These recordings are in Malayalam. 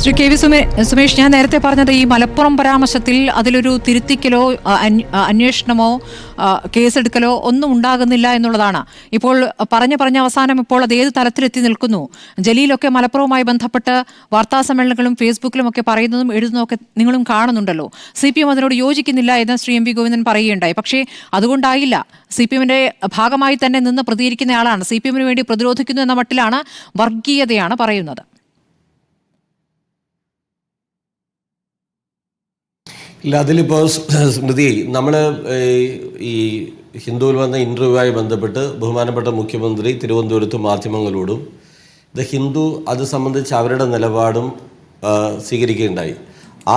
ശ്രീ കെ വി സുമേഷ്, ഞാൻ നേരത്തെ പറഞ്ഞത് ഈ മലപ്പുറം പരാമർശത്തിൽ അതിലൊരു തിരുത്തിക്കലോ അന്വേഷണമോ കേസെടുക്കലോ ഒന്നും ഉണ്ടാകുന്നില്ല എന്നുള്ളതാണ്. ഇപ്പോൾ പറഞ്ഞ അവസാനം ഇപ്പോൾ അത് ഏത് തലത്തിലെത്തി നിൽക്കുന്നു? ജലീലൊക്കെ മലപ്പുറവുമായി ബന്ധപ്പെട്ട് വാർത്താസമ്മേളനങ്ങളും ഫേസ്ബുക്കിലും ഒക്കെ പറയുന്നതും എഴുതുന്നതും ഒക്കെ നിങ്ങളും കാണുന്നുണ്ടല്ലോ. CPM അതിനോട് യോജിക്കുന്നില്ല എന്ന് ശ്രീ MV ഗോവിന്ദൻ പറയുകയുണ്ടായി. പക്ഷേ അതുകൊണ്ടായില്ല. CPMന്റെ ഭാഗമായി തന്നെ നിന്ന് പ്രതികരിക്കുന്നയാളാണ്. CPMന് വേണ്ടി പ്രതിരോധിക്കുന്നു എന്ന മട്ടിലാണ് വർഗീയതയാണ് പറയുന്നത്. ഇല്ല, അതിലിപ്പോൾ സ്മൃതി, നമ്മൾ ഈ ഹിന്ദുവിൽ വന്ന ഇൻ്റർവ്യൂവായി ബന്ധപ്പെട്ട് ബഹുമാനപ്പെട്ട മുഖ്യമന്ത്രി തിരുവനന്തപുരത്ത് മാധ്യമങ്ങളോടും ദ ഹിന്ദു അത് സംബന്ധിച്ച് അവരുടെ നിലപാടും സ്വീകരിക്കുകയുണ്ടായി.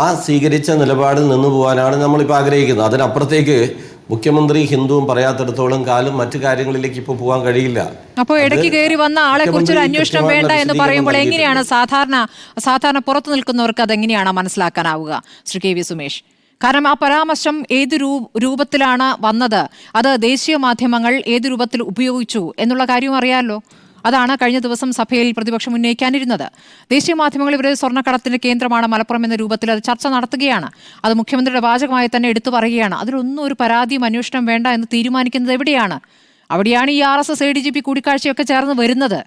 ആ സ്വീകരിച്ച നിലപാടിൽ നിന്ന് പോകാനാണ് നമ്മളിപ്പോൾ ആഗ്രഹിക്കുന്നത്. അതിനപ്പുറത്തേക്ക് മുഖ്യമന്ത്രി ഹിന്ദുവും പറയാത്തിടത്തോളം കാലം മറ്റു കാര്യങ്ങളിലേക്ക് ഇപ്പോൾ പോകാൻ കഴിയില്ല. അപ്പോൾ ഇടയ്ക്ക് കയറി വന്ന ആളെ കുറിച്ചൊരു അന്വേഷണം വേണ്ട എന്ന് പറയുമ്പോൾ എങ്ങനെയാണ് സാധാരണ പുറത്തു നിൽക്കുന്നവർക്ക് അതെങ്ങനെയാണ് മനസ്സിലാക്കാനാവുക ശ്രീ കെ വി സുമേഷ്? കാരണം ആ പരാമർശം ഏത് രൂപത്തിലാണ് വന്നത്, അത് ദേശീയ മാധ്യമങ്ങൾ ഏത് രൂപത്തിൽ ഉപയോഗിച്ചു എന്നുള്ള കാര്യവും അറിയാമല്ലോ. അതാണ് കഴിഞ്ഞ ദിവസം സഭയിൽ പ്രതിപക്ഷം ഉന്നയിക്കാനിരുന്നത്. ദേശീയ മാധ്യമങ്ങൾ ഇവരെ സ്വർണ്ണക്കടത്തിന്റെ കേന്ദ്രമാണ് മലപ്പുറം എന്ന രൂപത്തിൽ അത് ചർച്ച നടത്തുകയാണ്. അത് മുഖ്യമന്ത്രിയുടെ വാചകമായി തന്നെ എടുത്തു പറയുകയാണ്. അതിലൊന്നും ഒരു പരാതിയും അന്വേഷണം വേണ്ട എന്ന് തീരുമാനിക്കുന്നത് എവിടെയാണ്? അവിടെയാണ് ഈ RSS ADGP കൂടിക്കാഴ്ചയൊക്കെ ചേർന്ന് വരുന്നത്.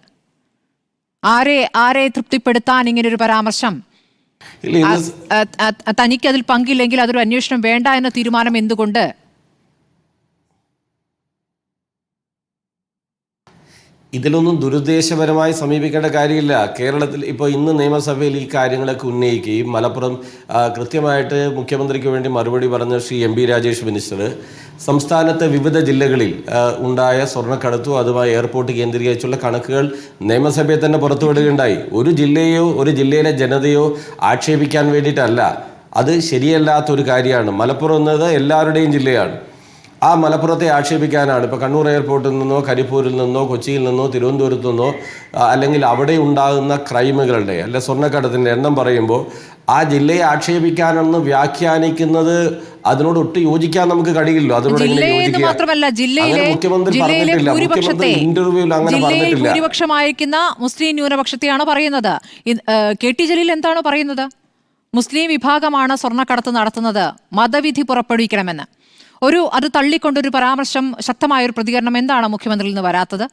ആരെ തൃപ്തിപ്പെടുത്താൻ ഇങ്ങനൊരു പരാമർശം? തനിക്ക് അതിൽ പങ്കില്ലെങ്കിൽ അതൊരു അന്വേഷണം വേണ്ട എന്ന തീരുമാനം എന്തുകൊണ്ട്? ഇതിലൊന്നും ദുരുദ്ദേശപരമായി സമീപിക്കേണ്ട കാര്യമില്ല. കേരളത്തിൽ ഇപ്പോൾ ഇന്ന് നിയമസഭയിൽ ഈ കാര്യങ്ങളൊക്കെ ഉന്നയിക്കുകയും മലപ്പുറം കൃത്യമായിട്ട് മുഖ്യമന്ത്രിക്ക് വേണ്ടി മറുപടി പറഞ്ഞ ശ്രീ MB രാജേഷ് മിനിസ്റ്റർ സംസ്ഥാനത്തെ വിവിധ ജില്ലകളിൽ ഉണ്ടായ സ്വർണ്ണക്കടത്തും അതുമായി എയർപോർട്ട് കേന്ദ്രീകരിച്ചുള്ള കണക്കുകൾ നിയമസഭയിൽ തന്നെ പുറത്തുവിടുകയുണ്ടായി. ഒരു ജില്ലയോ ഒരു ജില്ലയിലെ ജനതയോ ആക്ഷേപിക്കാൻ വേണ്ടിയിട്ടല്ല. അത് ശരിയല്ലാത്തൊരു കാര്യമാണ്. മലപ്പുറം എന്നത് എല്ലാവരുടെയും ജില്ലയാണ്. ആ മലപ്പുറത്തെ ആക്ഷേപിക്കാനാണ് ഇപ്പോൾ കണ്ണൂർ എയർപോർട്ടിൽ നിന്നോ കരിപ്പൂരിൽ നിന്നോ കൊച്ചിയിൽ നിന്നോ തിരുവനന്തപുരത്തു നിന്നോ അല്ലെങ്കിൽ അവിടെ ഉണ്ടാകുന്ന ക്രൈമുകളുടെ അല്ലെ സ്വർണ്ണക്കടത്തിൻ്റെ എണ്ണം പറയുമ്പോൾ ആ ജില്ലയെ ആക്ഷേപിക്കാനെന്ന് വ്യാഖ്യാനിക്കുന്നത് അതിനോട് ഒട്ടും യോജിക്കാൻ നമുക്ക് കഴിയില്ലോ. അതിനോട് മുഖ്യമന്ത്രി പറഞ്ഞിട്ടില്ല. മുഖ്യമന്ത്രി ഇന്റർവ്യൂവിൽ അങ്ങനെ പറഞ്ഞിട്ടില്ല. ഭൂരിപക്ഷമായിരിക്കുന്ന മുസ്ലിം ന്യൂനപക്ഷത്തെയാണ് പറയുന്നത്. KT ജലീൽ എന്താണ് പറയുന്നത്? മുസ്ലിം വിഭാഗമാണ് സ്വർണ്ണക്കടത്ത് നടത്തുന്നത്, മതവിധി പുറപ്പെടുവിക്കണമെന്ന്. അത് തള്ളിക്കൊണ്ടൊരു പരാമർശം, ശക്തമായൊരു പ്രതികരണം എന്താണ് മുഖ്യമന്ത്രിയിൽ നിന്ന് വരാത്തത്?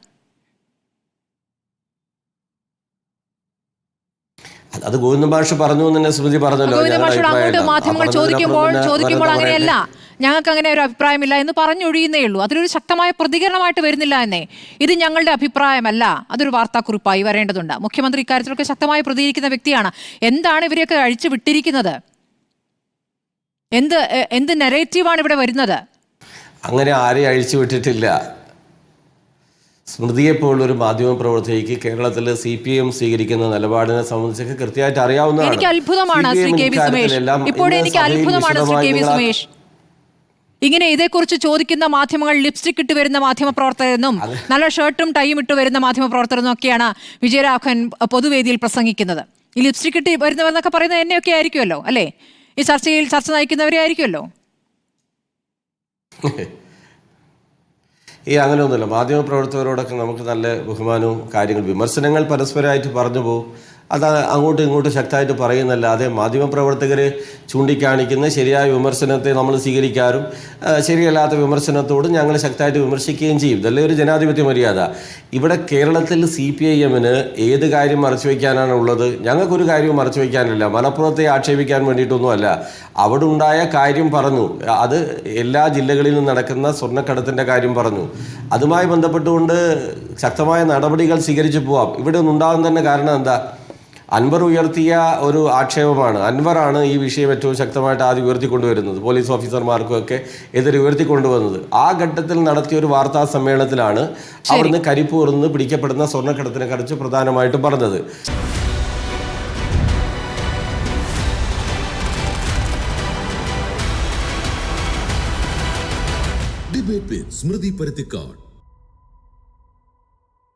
അത് ഗോവിന്ദ മാഷ് പറഞ്ഞു എന്ന് തന്നെ സ്മൃതി പറഞ്ഞല്ലോ. ഗോവിന്ദ മാഷോട് അങ്ങോട്ട് മാധ്യമങ്ങൾ ചോദിക്കുമ്പോൾ അങ്ങനെയല്ല, ഞങ്ങൾക്ക് അങ്ങനെ ഒരു അഭിപ്രായമില്ല എന്ന് പറഞ്ഞൊഴിയുന്നേ ഉള്ളൂ. അതിലൊരു ശക്തമായ പ്രതികരണമായിട്ട് വരുന്നില്ല എന്നേ. ഇത് ഞങ്ങളുടെ അഭിപ്രായമല്ല, അതൊരു വാർത്താക്കുറിപ്പായി വരേണ്ടതുണ്ട്. മുഖ്യമന്ത്രി ഇക്കാര്യത്തിലൊക്കെ ശക്തമായി പ്രതികരിക്കുന്ന വ്യക്തിയാണ്. എന്താണ് ഇവരെയൊക്കെ അഴിച്ചു വിട്ടിരിക്കുന്നത്? എന്ത് നെറേറ്റീവാണ് ഇവിടെ വരുന്നത്? അങ്ങനെ ആരെയും അഴിച്ചു വിട്ടിട്ടില്ല. സ്മൃതിയെപ്പോലൊരു മാധ്യമ പ്രവർത്തകയ്ക്ക് കേരളത്തിൽ CPM സ്വീകരിക്കുന്ന നിലപാടിനെ സംബന്ധിച്ചൊക്കെ കൃത്യമായിട്ട് അറിയാവുന്നതാണ്. എനിക്ക് അത്ഭുതമാണ് ശ്രീ കെ വി സുമേഷ്. ഇപ്പോൾ എനിക്ക് അത്ഭുതമാണ് ശ്രീ കെ വി സുമേഷ്. ഇങ്ങനെ ഇതേക്കുറിച്ച് ചോദിക്കുന്ന മാധ്യമങ്ങൾ ലിപ്സ്റ്റിക് ഇട്ട് വരുന്ന മാധ്യമപ്രവർത്തകരെന്നും നല്ല ഷർട്ടും ടൈയും ഇട്ട് വരുന്ന മാധ്യമപ്രവർത്തകരെന്നും ഒക്കെയാണ് വിജയരാഘവൻ പൊതുവേദിയിൽ പ്രസംഗിക്കുന്നത്. ഈ ലിപ്സ്റ്റിക് ഇട്ട് വരുന്നവരെന്നൊക്കെ പറയുന്നത് എന്നെയൊക്കെ ആയിരിക്കുമല്ലോ അല്ലേ? ഈ ചർച്ച നയിക്കുന്നവരെ ആയിരിക്കുമല്ലോ. അങ്ങനെയൊന്നുമില്ല. മാധ്യമപ്രവർത്തകരോടൊക്കെ നമുക്ക് നല്ല ബഹുമാനവും വിമർശനങ്ങൾ പരസ്പരമായിട്ട് പറഞ്ഞു പോകും. അത് അങ്ങോട്ടും ഇങ്ങോട്ടും ശക്തമായിട്ട് പറയുന്നല്ലാതെ മാധ്യമപ്രവർത്തകർ ചൂണ്ടിക്കാണിക്കുന്ന ശരിയായ വിമർശനത്തെ നമ്മൾ സ്വീകരിക്കാറും ശരിയല്ലാത്ത വിമർശനത്തോട് ഞങ്ങൾ ശക്തമായിട്ട് വിമർശിക്കുകയും ചെയ്യും. ഇതല്ലേ ഒരു ജനാധിപത്യ മര്യാദ. ഇവിടെ കേരളത്തിൽ CPIMന് ഏത് കാര്യം മറച്ചു വയ്ക്കാനാണ് ഉള്ളത്? ഞങ്ങൾക്കൊരു കാര്യവും മറച്ചു വയ്ക്കാനില്ല. മലപ്പുറത്തെ ആക്ഷേപിക്കാൻ വേണ്ടിയിട്ടൊന്നുമല്ല. അവിടെ ഉണ്ടായ കാര്യം പറഞ്ഞു. അത് എല്ലാ ജില്ലകളിലും നടക്കുന്ന സ്വർണ്ണക്കടത്തിൻ്റെ കാര്യം പറഞ്ഞു. അതുമായി ബന്ധപ്പെട്ടുകൊണ്ട് ശക്തമായ നടപടികൾ സ്വീകരിച്ചു പോവാം. ഇവിടെ ഒന്നുണ്ടാകുന്ന തന്നെ കാരണം എന്താ? അൻവർ ഉയർത്തിയ ഒരു ആക്ഷേപമാണ്. അൻവറാണ് ഈ വിഷയം ഏറ്റവും ശക്തമായിട്ട് ആദ്യം ഉയർത്തിക്കൊണ്ടുവരുന്നത്. പോലീസ് ഓഫീസർമാർക്കൊക്കെ എതിരെ ഉയർത്തിക്കൊണ്ടുവന്നത്. ആ ഘട്ടത്തിൽ നടത്തിയ ഒരു വാർത്താ സമ്മേളനത്തിലാണ് അവിടുന്ന് കരിപ്പൂരിൽ നിന്ന് പിടിക്കപ്പെടുന്ന സ്വർണ്ണക്കടത്തിനെ കുറിച്ച് പ്രധാനമായിട്ടും പറഞ്ഞത്. ഡിബേറ്റ് വിത്ത് സ്മൃതി പരുത്തിക്കാട്.